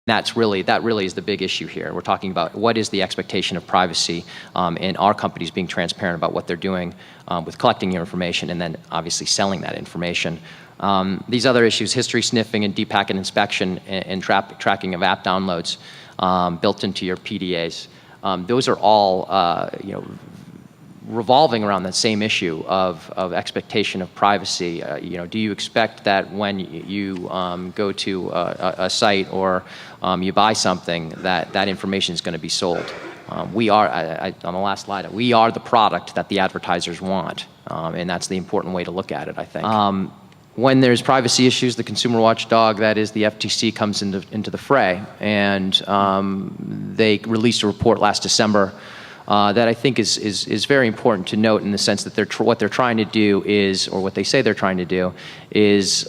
That really is the big issue here. We're talking about what is the expectation of privacy, and are companies being transparent about what they're doing with collecting your information and then obviously selling that information. These other issues, history sniffing and deep packet inspection and tracking of app downloads built into your PDAs, those are all revolving around the same issue of expectation of privacy. Do you expect that when you go to a site or you buy something that information is going to be sold? We are, on the last slide, we are the product that the advertisers want, and that's the important way to look at it, I think. When there's privacy issues, the consumer watchdog, that is the FTC, comes into the fray, and they released a report last December that I think is very important to note, in the sense that what they're trying to do is, or what they say they're trying to do is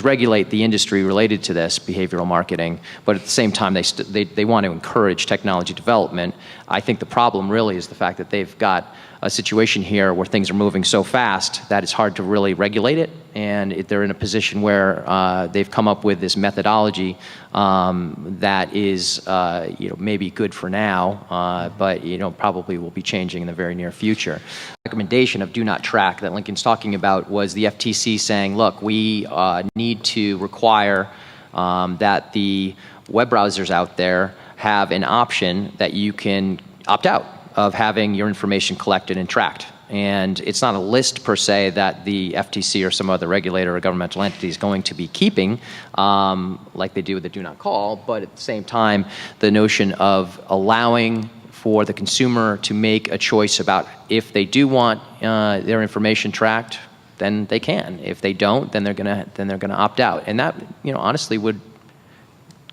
regulate the industry related to this behavioral marketing, but at the same time they want to encourage technology development. I think the problem really is the fact that they've got a situation here where things are moving so fast that it's hard to really regulate it, and they're in a position where they've come up with this methodology that is maybe good for now, but probably will be changing in the very near future. Recommendation of do not track that Lincoln's talking about was the FTC saying, look, we need to require that the web browsers out there have an option that you can opt out of having your information collected and tracked. And it's not a list per se that the FTC or some other regulator or governmental entity is going to be keeping, like they do with the do not call, but at the same time, the notion of allowing for the consumer to make a choice about if they do want their information tracked, then they can. If they don't, then they're gonna opt out. And that, honestly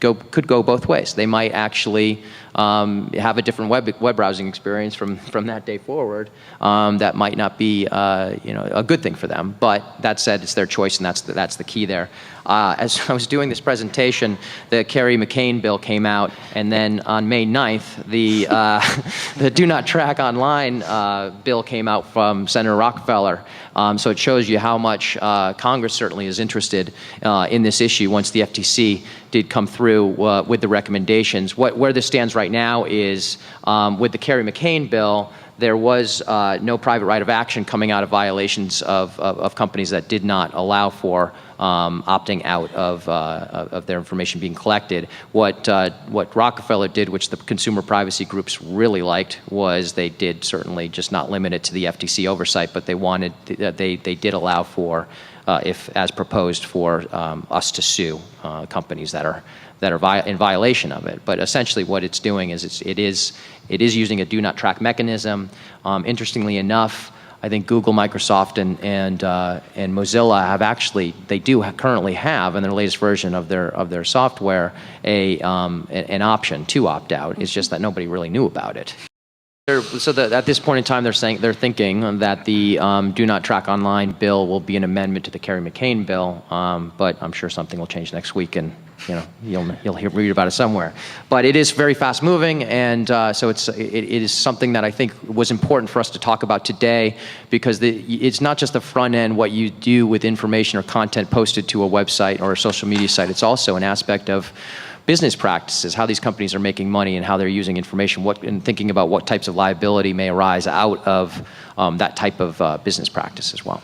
could go both ways. They might actually have a different web browsing experience from that day forward. That might not be a good thing for them. But that said, it's their choice, and that's the key there. As I was doing this presentation, the Kerry-McCain bill came out, and then on May 9th, the Do Not Track Online bill came out from Senator Rockefeller. So it shows you how much Congress certainly is interested in this issue once the FTC did come through with the recommendations. Where this stands right now is with the Kerry-McCain bill, there was no private right of action coming out of violations of companies that did not allow for opting out of their information being collected. What Rockefeller did, which the consumer privacy groups really liked, was they did certainly just not limit it to the FTC oversight, but they did allow for, if as proposed, for us to sue companies that are in violation of it. But essentially what it's doing is it is using a do not track mechanism. Interestingly enough, I think Google, Microsoft, and Mozilla currently have in their latest version of their software an option to opt out. It's just that nobody really knew about it. At this point in time, they're thinking that the Do Not Track Online bill will be an amendment to the Kerry-McCain bill, but I'm sure something will change next week, and you'll read about it somewhere. But it is very fast moving, and so it is something that I think was important for us to talk about today, because it's not just the front end, what you do with information or content posted to a website or a social media site. It's also an aspect of business practices, how these companies are making money and how they're using information, and thinking about what types of liability may arise out of that type of business practice as well.